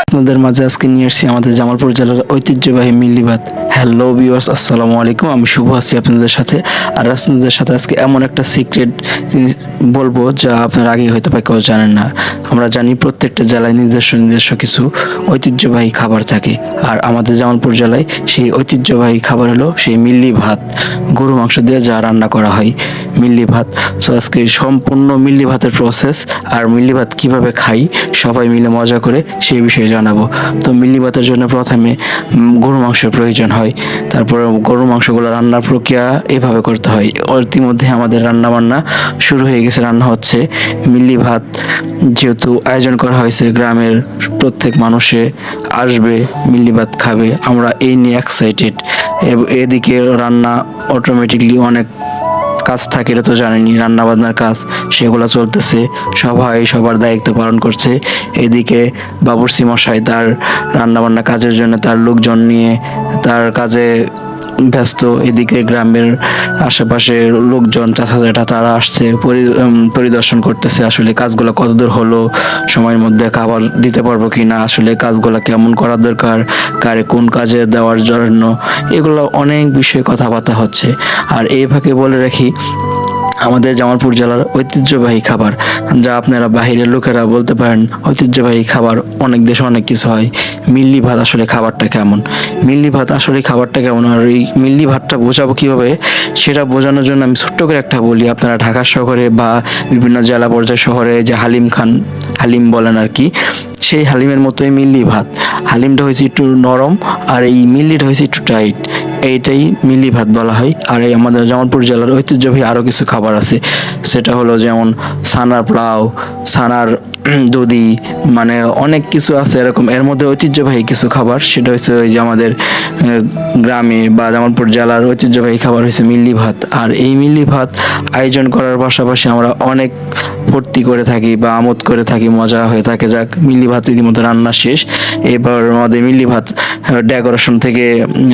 আপনাদের মাঝে আজকে নিয়ে এসেছি আমাদের জামালপুর জেলার ঐতিহ্যবাহী মিল্লি ভাত। হ্যালো ভিউয়ার্স, আসসালামু আলাইকুম। আমি শুভ আছি আপনাদের সাথে। আর আপনাদের সাথে আজকে এমন একটা সিক্রেট জিনিস বলবো যা আপনারা আগে হয়তো বা কেউ জানেন না। আমরা জানি প্রত্যেকটা জেলায় নিজস্ব কিছু ঐতিহ্যবাহী খাবার থাকে, আর আমাদের জামালপুর জেলায় সেই ঐতিহ্যবাহী খাবার হলো সেই মিল্লি ভাত, গরু মাংস দিয়ে যা রান্না করা হয় মিল্লি ভাত। সো আজকে সম্পূর্ণ মিল্লি ভাতের প্রসেস আর মিল্লি ভাত কীভাবে খাই সবাই মিলে মজা করে সেই বিষয়ে জানাবো। তো মিল্লি ভাতের জন্য প্রথমে গরু মাংসের প্রয়োজন হয়। তারপর গরু মাংসগুলো রান্নার প্রক্রিয়া এভাবে করতে হয়। ইতিমধ্যে আমাদের রান্না বান্না শুরু হয়ে গেছে, রান্না হচ্ছে মিল্লি ভাত। যেহেতু আয়োজন করা হয়েছে গ্রামের প্রত্যেক মানুষে আসবে মিল্লি ভাত খাবে, আমরা এই নিয়ে এক্সাইটেড। এদিকে রান্না অটোমেটিকলি অনেক কাজ থাকে, এটা তো জানেনি, রান্না বান্নার কাজ সেগুলো চলতেছে, সবাই সবার দায়িত্ব পালন করছে। এদিকে বাবুর্চি মশাই তার রান্না বান্না কাজের জন্য তার লোকজন নিয়ে তার কাজে ব্যস্ত। এদিকে গ্রামের আশেপাশের লোকজন চাচা জ্যাঠা তারা আসছে, পরিদর্শন করতেছে আসলে কাজগুলো কতদূর হলো, সময়ের মধ্যে খাবার দিতে পারবো কি না, আসলে কাজগুলো কেমন করা দরকার, কারে কোন কাজে দেওয়ার জন্য, এগুলো অনেক বিষয়ে কথাবার্তা হচ্ছে। আর এই ফাঁকে বলে রাখি, আমাদের জামালপুর জেলার ঐতিহ্যবাহী খাবার যা আপনারা বাহিরের লোকেরা বলতে পারেন ঐতিহ্যবাহী খাবার, অনেক দেশে অনেক কিছু হয়। মিল্লি ভাত আসলে খাবারটা কেমন, মিল্লি ভাত আসলে খাবারটা কেমন, আর এই মিল্লি ভাতটা বোঝাবো কীভাবে সেটা বোঝানোর জন্য আমি ছোট্ট করে একটা বলি। আপনারা ঢাকা শহরে বা বিভিন্ন জেলা পর্যায় শহরে যে হালিম বলেন আর কি, সেই হালিমের মতোই মিল্লি ভাত। হালিমটা হয়েছে একটু নরম আর এই মিল্লিটা হয়েছে একটু টাইট, এইটাই মিল্লি ভাত বলা হয়। আর এই আমাদের জামালপুর জেলার ঐতিহ্যবাহী আরও কিছু খাবার আছে, সেটা হলো যেমন সানার পোলাও, সানার দুধি, মানে অনেক কিছু আছে এরকম। এর মধ্যে ঐতিহ্যবাহী কিছু খাবার সেটা হচ্ছে ওই যে আমাদের গ্রামে বা জামালপুর জেলার ঐতিহ্যবাহী খাবার হচ্ছে মিল্লি ভাত। আর এই মিল্লি ভাত আয়োজন করার পাশাপাশি আমরা অনেক ফুর্তি করে থাকি বা আমোদ করে থাকি, মজা হয়ে থাকে। যাক, মিল্লি ভাত ইতিমধ্যে রান্না শেষ, এবার আমাদের মিল্লি ভাত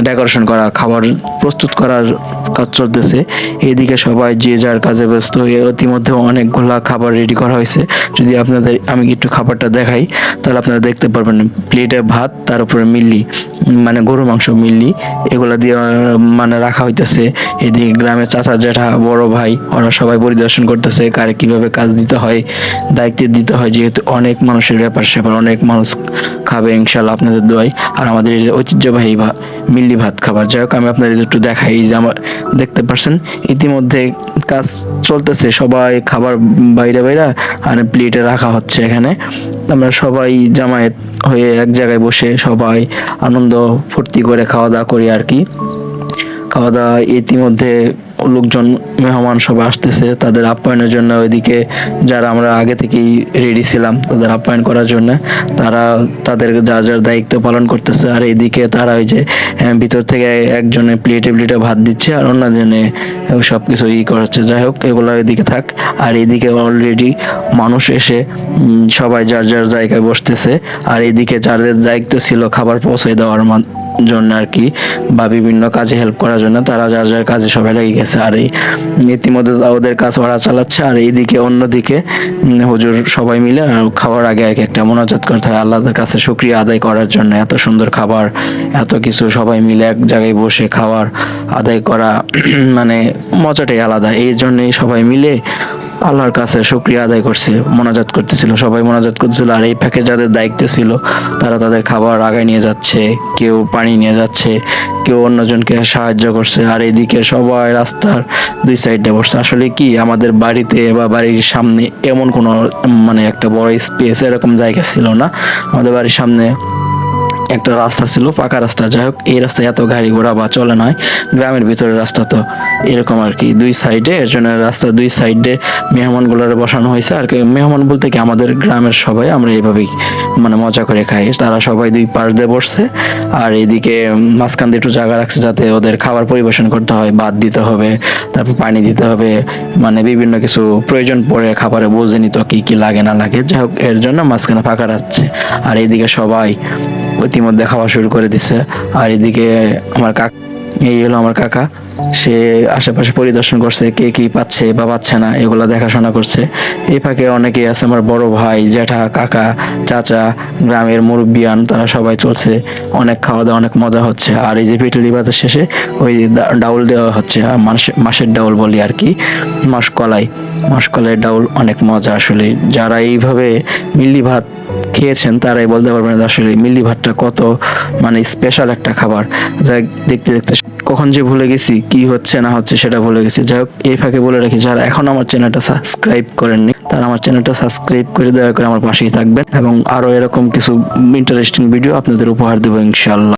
ডেকোরেশন করা, খাবার প্রস্তুত করার কাজ চলতেছে। এদিকে সবাই যে যার কাজে ব্যস্ত। ইতিমধ্যে অনেকগুলা খাবার রেডি করা হয়েছে। যদি আমি একটু খাবারটা দেখাই তাহলে আপনারা দেখতে পারবেন, প্লেটে ভাত, তার উপরে মিল্লি, মানে গরু মাংস মিল্লি, এগুলা দিয়ে মানে রাখা হইতেছে। এদিকে গ্রামের চাচা জ্যাঠা বড় ভাই ওরা সবাই পরিদর্শন করতেছে কারে কিভাবে কাজ দিতে হয়, দায়িত্ব দিতে হয়, যেহেতু অনেক মানুষের ব্যাপার স্যাপার, অনেক মানুষ খাবে ইনশাল্লাহ আপনাদের দোয়ায়। আর আমাদের এই ঐতিহ্যবাহী মিল্লি ভাত খাবার, যাই হোক আমি আপনাদের একটু দেখাই। এই যে আমার দেখতে পাচ্ছেন ইতিমধ্যে কাজ চলতেছে, সবাই খাবার বাইরে আর প্লেটে রাখা হচ্ছে। এখানে আমরা সবাই জামায়াত হয়ে এক জায়গায় বসে সবাই আনন্দ ফুর্তি করে খাওয়া দাওয়া করি আর কি। খাওয়া দাওয়া ইতিমধ্যে লোকজন মেহমান সবাই আসতেছে তাদের আপ্যায়নের জন্য। ওইদিকে যারা আমরা আগে থেকেই রেডি ছিলাম তাদের আপ্যায়ন করার জন্য, তারা তাদের যার যার দায়িত্ব পালন করতেছে। আর এইদিকে তারা ওই যে ভিতর থেকে একজনে প্লেটে ভাত দিচ্ছে আর অন্যজনে সব কিছু করাচ্ছে। যাই হোক, এগুলো ওইদিকে থাক। আর এইদিকে অলরেডি মানুষ এসে সবাই যার যার জায়গায় বসতেছে। আর এইদিকে যাদের দায়িত্ব ছিল খাবার পৌঁছে দেওয়ার জন্য আর কি, বা বিভিন্ন কাজে হেল্প করার জন্য, তারা যার যার কাজে সবাই লেগে গেছে। আর এই ইতিমধ্যে ওদের কাজ ওরা চালাচ্ছে। আর এইদিকে অন্যদিকে হুজুর সবাই মিলে খাওয়ার আগে আর কি একটা মোনাজাত করতে হয় আল্লাহর কাছে শুকরিয়া আদায় করার জন্য। এত সুন্দর খাবার, এত কিছু সবাই মিলে এক জায়গায় বসে খাওয়ার আদায় করা মানে মজাটাই আলাদা। এই জন্যই সবাই মিলে আল্লাহর কাছে শুকরিয়া আদায় করছে, মোনাজাত করতেছিল, সবাই মোনাজাত করতেছিল। আর এই প্যাকে যাদের দায়িত্ব ছিল তারা তাদের খাবার আগায় নিয়ে যাচ্ছে, কেউ পানি নিয়ে যাচ্ছে, কেউ অন্যজনকে সাহায্য করছে। আর এদিকে সবাই রাস্তার দুই সাইডে বসছে। আসলে কি, আমাদের বাড়িতে বা বাড়ির সামনে এমন কোনো মানে একটা বড় স্পেস এরকম জায়গা ছিল না। আমাদের বাড়ির সামনে একটা রাস্তা ছিল, পাকা রাস্তা। যাই হোক, এই রাস্তায় এত গাড়ি ঘোড়া বা চলে নয়, গ্রামের ভিতরে রাস্তা তো এরকম আর কি। দুই সাইডে এর জন্য রাস্তা দুই সাইডে মেহমানগুলোরে বসানো হয়েছে। আর কি মেহমান বলতে কি আমাদের গ্রামের সবাই আমরা এইভাবেই মানে মজা করে খাই। তারা সবাই দুই পাশ দিয়ে বসছে। আর এইদিকে মাঝখান দিয়ে একটু জায়গা রাখছে যাতে ওদের খাবার পরিবেশন করতে হয়, ভাত দিতে হবে, তারপর পানি দিতে হবে, মানে বিভিন্ন কিছু প্রয়োজন পড়ে খাবারে, বোঝে নিত কি কি লাগে না লাগে। যাই হোক, এর জন্য মাঝখানে ফাঁকা রাখছে। আর এইদিকে সবাই ইতিমধ্যে খাওয়া শুরু করে দিচ্ছে। আর এদিকে আমার এই হলো আমার কাকা, সে আশেপাশে পরিদর্শন করছে কে কি পাচ্ছে বা পাচ্ছে না এগুলো দেখাশোনা করছে। এই ফাঁকে অনেকেই আছে, আমার বড় ভাই, জ্যাঠা, কাকা, চাচা, গ্রামের মুরব্বিয়ান, তারা সবাই চলছে। অনেক খাওয়া দাওয়া, অনেক মজা হচ্ছে। আর এই যে পিটুলি ভাতের শেষে ওই ডাউল দেওয়া হচ্ছে, আর মাসের ডাউল বলি আর কি, মাসকলাই ডাউল, অনেক মজা আসলে। যারা এইভাবে মিল্লি ভাত খেয়েছেন তারাই বলতে পারবেন যে আসলে মিল্লি ভাতটা কত মানে স্পেশাল একটা খাবার। যা দেখতে দেখতে কখন যে ভুলে গেছি কি হচ্ছে না হচ্ছে সেটা ভুলে গেছি। যাই হোক, এই ফাঁকে বলে রাখি, যারা এখন আমার চ্যানেলটা সাবস্ক্রাইব করেননি তারা আমার চ্যানেলটা সাবস্ক্রাইব করে দয়া করে আমার পাশেই থাকবেন, এবং আরো এরকম কিছু ইন্টারেস্টিং ভিডিও আপনাদের উপহার দেবো ইনশাল্লাহ।